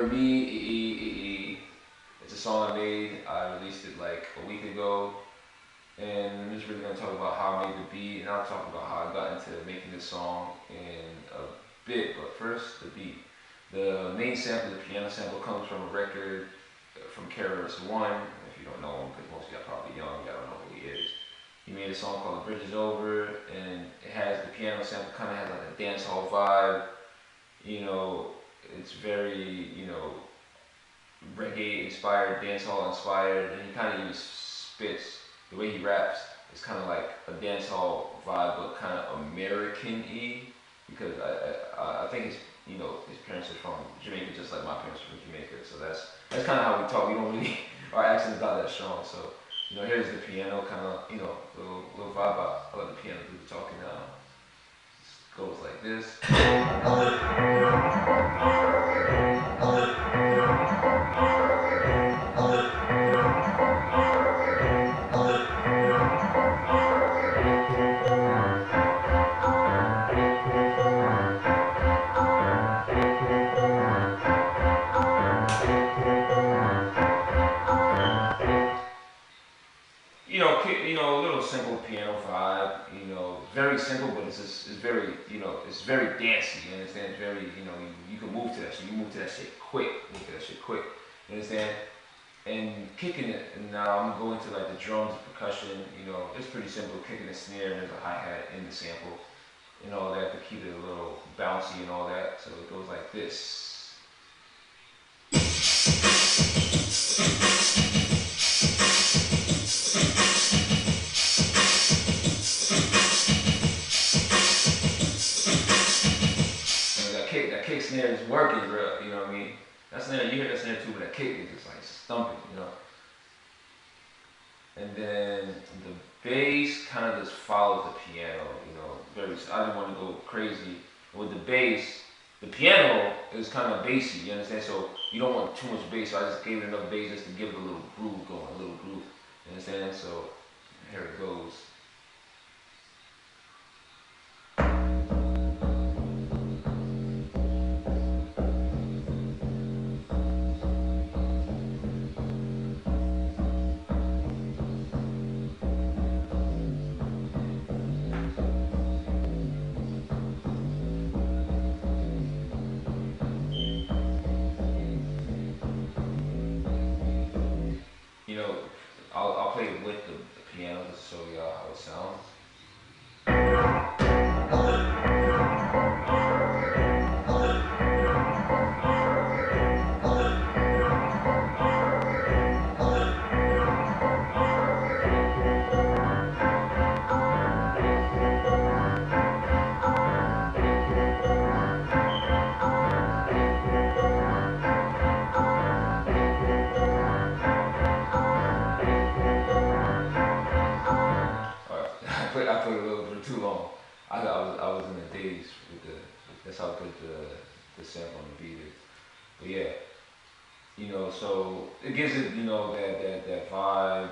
For me, it's a song I made. I released it like a week ago, and I'm just really gonna talk about how I made the beat, and I'll talk about how I got into making this song in a bit. But first, the beat. The main sample, the piano sample, comes from a record from KRS-One. If you don't know him, because most of y'all are probably young, y'all don't know who he is. He made a song called "The Bridge Is Over," and it has the piano sample, kind of has like a dance hall vibe. You know, it's very, reggae inspired, dancehall inspired, and he kind of even spits. The way he raps is kind of like a dancehall vibe, but kind of American-y, because I think his parents are from Jamaica, just like my parents are from Jamaica. So that's kind of how we talk. We don't really our accent's not that strong. So here's the piano, kind of little vibe. I let the piano do the talking now. It goes like this. A little simple piano vibe. Very simple, but it's very, it's very dancey. You understand? It's very, you can move to that. So you move to that shit quick. Move to that shit quick. You understand? And kicking it. And now I'm gonna go into like the drums, the percussion. It's pretty simple. Kicking the snare, and there's a hi hat in the sample, and all that to keep it a little bouncy and all that. So it goes like this. That kick snare is working, bro. You know what I mean? That snare, you hear that snare too, but that kick is just like stumping, And then the bass kind of just follows the piano, I didn't want to go crazy with the bass. The piano is kind of bassy, you understand? So you don't want too much bass, so I just gave it enough bass just to give it a little groove going, a little groove. You understand? So here it goes. I'll play it with the piano just to show y'all how it sounds. I played a little bit too long. I was in the daze with that's how good the sample on the beat is. But yeah, so it gives it, that vibe.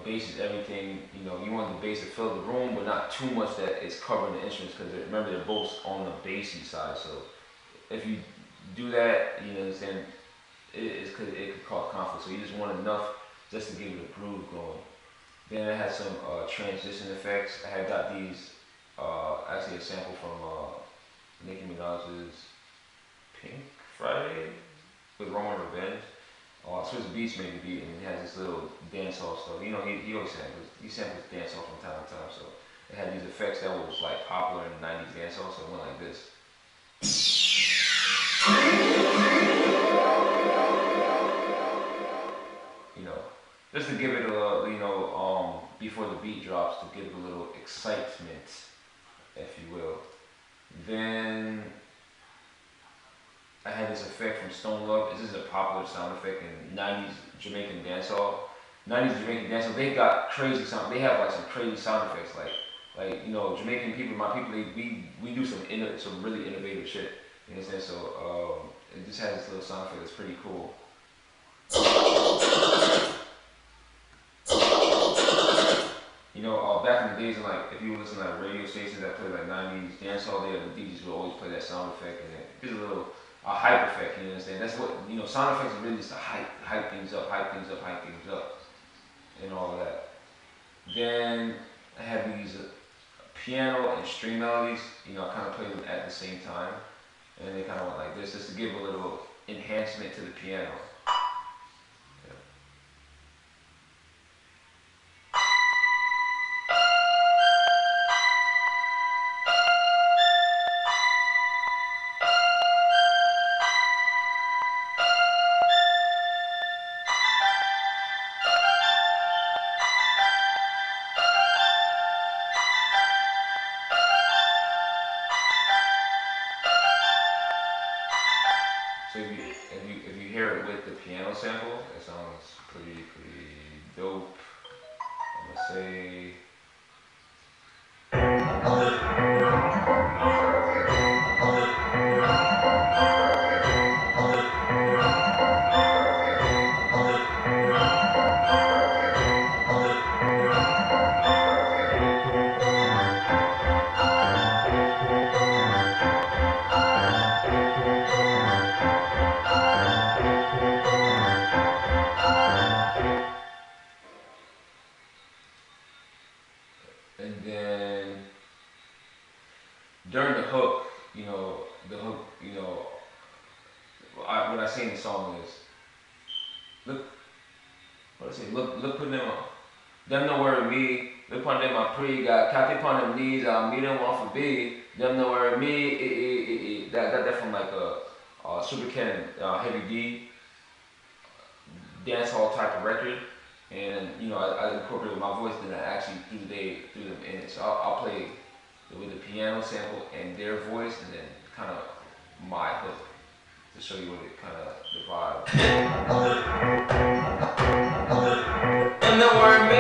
Bass is everything. You want the bass to fill the room, but not too much that it's covering the instruments, because remember they're both on the bassy side. So if you do that, then it could cause conflict. So you just want enough just to give it a groove going. Then it has some transition effects. I had got these, actually a sample from Nicki Minaj's Pink Friday with Roman Revenge. Swiss Beats made the beat, and it has this little dancehall stuff. He always samples dancehall from time to time. So it had these effects that was like popular in the 90s dancehall, so it went like this. Just to give it before the beat drops, to give it a little excitement, if you will. Then I had this effect from Stone Love. This is a popular sound effect in 90s Jamaican dancehall. 90s Jamaican dancehall, they got crazy sound. They have like some crazy sound effects, like Jamaican people, my people, we do some really innovative shit. You understand? So it just has this little sound effect that's pretty cool. Back in the days, if you listen to radio stations that play like 90s dancehall, the DJs would always play that sound effect, and it gives a little a hype effect. You understand? That's what Sound effects is really just to hype things up, hype things up, hype things up, and all of that. Then I have these piano and string melodies. I kind of play them at the same time, and they kind of went like this, just to give a little enhancement to the piano. So if you hear it with the piano sample, it sounds pretty dope. I'm gonna say. And then during the hook, the hook, what I say in the song is, look, what I say, look put them no worry me, look pon them I pre, got copy upon them knees, I'll meet them off of B, them no worry me, that from like a Super Ken Heavy D dance hall type of record. And I incorporated my voice, then I actually threw them in it. So I'll play with the piano sample and their voice, and then kind of my hook to show you what it kind of the vibe. Them no worry me,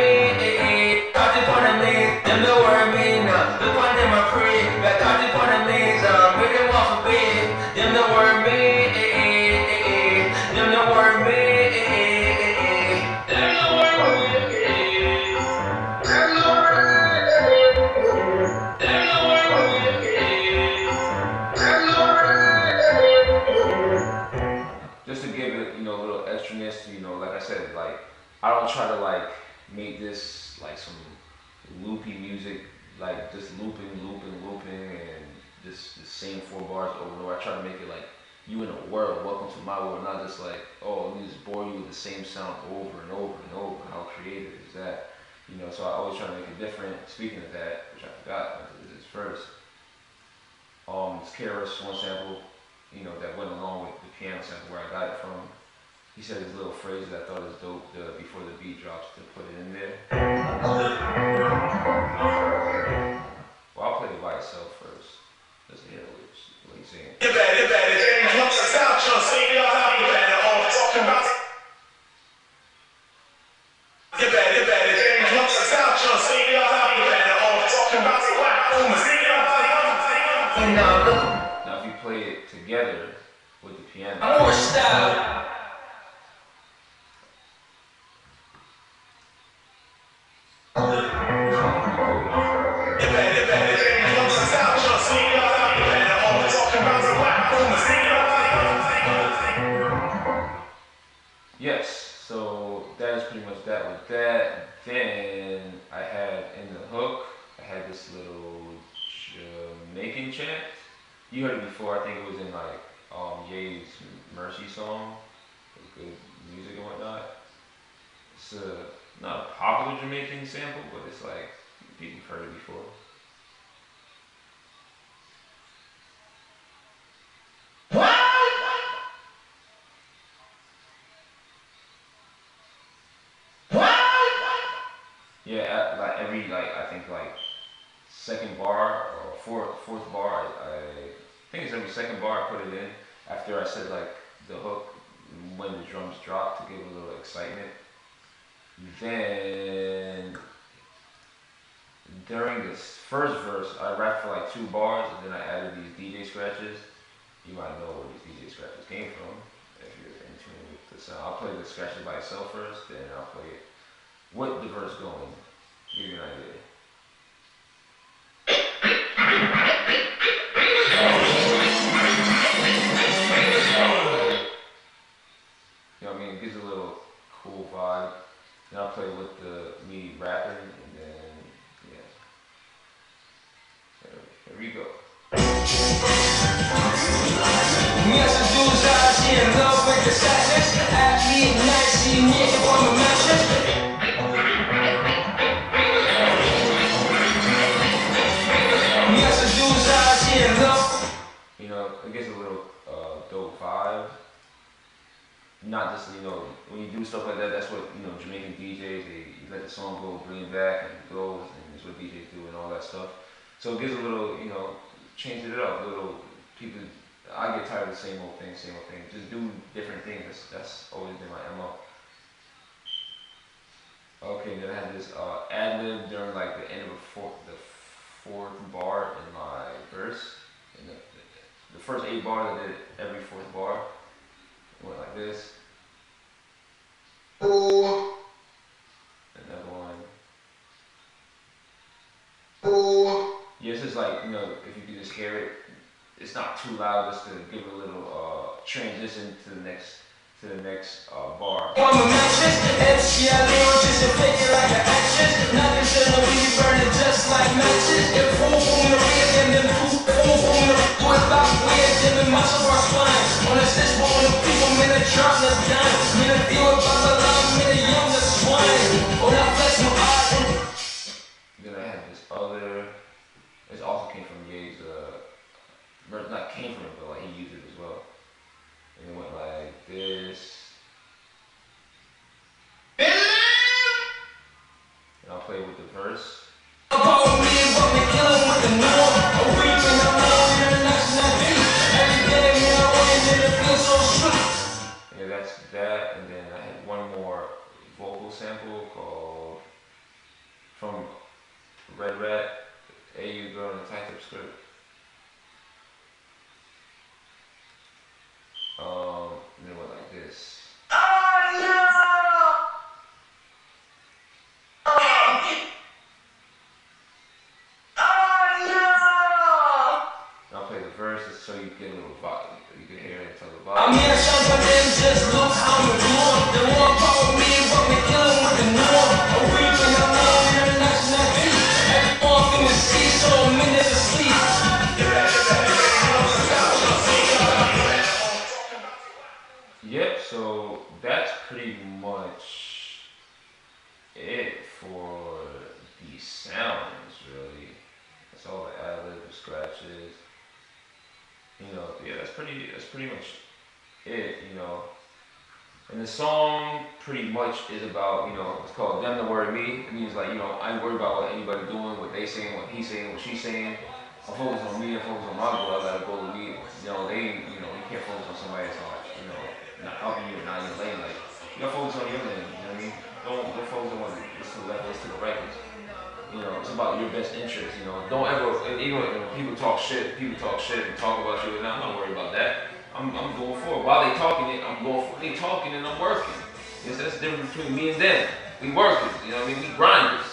I just wanna leave. Them no worry me now. Look on them I pray, got I just wanna leave. Make them off a bed. Them no worry me, them no worry me. Just to give it, a little extraness, like I said, like I don't try to like make this like some loopy music, like just looping, and just the same 4 bars over and over. I try to make it like you in a world, welcome to my world, not just like, oh, let me just bore you with the same sound over and over and over. How creative is that? So I always try to make it different. Speaking of that, which I forgot, this first. It's KRS One sample, that went along with the piano sample where I got it from. He said his little phrase that I thought was dope before the beat drops to put it in there. Well, I'll play it by itself first. Let's hear what he's saying. You better, now if you play it together with the piano. More style. Yes, so that is pretty much that with that. Then I had in the hook, I had this little Jamaican chant. You heard it before, I think it was in like Ye's Mercy song, with good music and whatnot. It's not a popular Jamaican sample, but it's like, people have heard it before. Yeah, like every I think second bar or fourth bar, I think it's every second bar I put it in after I said like the hook when the drums drop to give a little excitement. Then during this first verse, I rapped for like 2 bars, and then I added these DJ scratches. You might know where these DJ scratches came from if you're in tune with the sound. I'll play the scratches by itself first, then I'll play it with the verse going. Give you an idea. You know what I mean? It gives a little cool vibe. Then I'll play with me rapping, and then yeah, here we go. Yes, I do she in love with the sadness. At midnight, she near from a mattress. Yes, I do she in love. You know, it gives a little dope vibe. Not just, you know, when you do stuff like that, that's what, you know, Jamaican DJs, they let the song go, bring it back, and it goes, and it's what DJs do and all that stuff. So it gives a little, you know, changes it up, a little, people, I get tired of the same old thing, just do different things, that's always been my MO. Okay, then I had this ad-lib during like the end of the fourth bar in my verse, and the first 8 bars I did every 4th bar. It went like this. Another one. Yeah, it's just like, you know, if you can just hear it, it's not too loud, just to give it a little transition to the next bar. Then I had this other, this also came from Ye's, not came from it, but like he used it as well. And it went like this. And I'll play with the verse. Yeah, that's that. And then I had one more vocal sample called from Red Rat, Hey You Girl in a Tight Up Skirt. And it went like this. I'll play the verse so you get a little vibe. You can hear it and tell the vibe. I'm here something just look how we're doing. The one called me, but we're killing with the norm. A week and I'm on international beat. Every off in the sea, so a minute of sleep. Yep, so that's pretty much it for the sounds, really. That's all the ad-lib, the scratches. You know, yeah, that's pretty much it, you know. And the song pretty much is about, you know, it's called Them to Worry Me. It means like, you know, I ain't worried about what anybody doing, what they saying, what he's saying, what she's saying. I focus on me, I focus on my goal, I gotta go with me. You know, you can't focus on somebody that's not, you know, not helping you or not in your lane. Like, you gotta focus on your lane, you know what I mean? Don't focus on what's to the left, what's to the right. You know, it's about your best interest, you know. Don't ever, and even when people talk shit and talk about you, and I'm not worried about that. I'm going forward. While they talking it, I'm going forward. They talking and I'm working. You know, that's the difference between me and them. We working, you know what I mean? We grinders.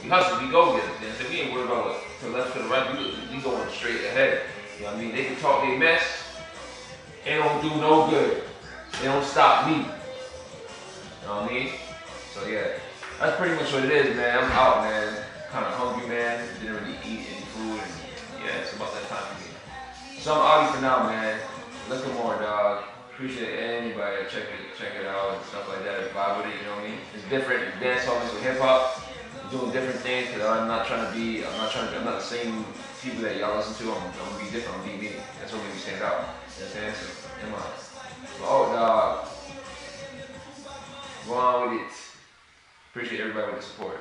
We hustle, we go getters. You know, so we ain't worried about what to the left, to the right. We going straight ahead. You know what I mean? They can talk their mess. It don't do no good. They don't stop me. You know what I mean? So yeah. That's pretty much what it is, man. I'm out, man. Kind of hungry, man. Didn't really eat any food, and yeah, it's about that time for me. So I'm out for now, man. Looking more, dog. Appreciate anybody that check it out and stuff like that. Vibe with it, you know what I mean? It's different. It's dance hall, it's with hip hop. Doing different things because I'm not the same people that y'all listen to. I'm gonna be different. I'm gonna be me. That's what makes me stand out. You know what I'm saying? So, come on. Oh, dog. Go on with it. Appreciate everybody with the support.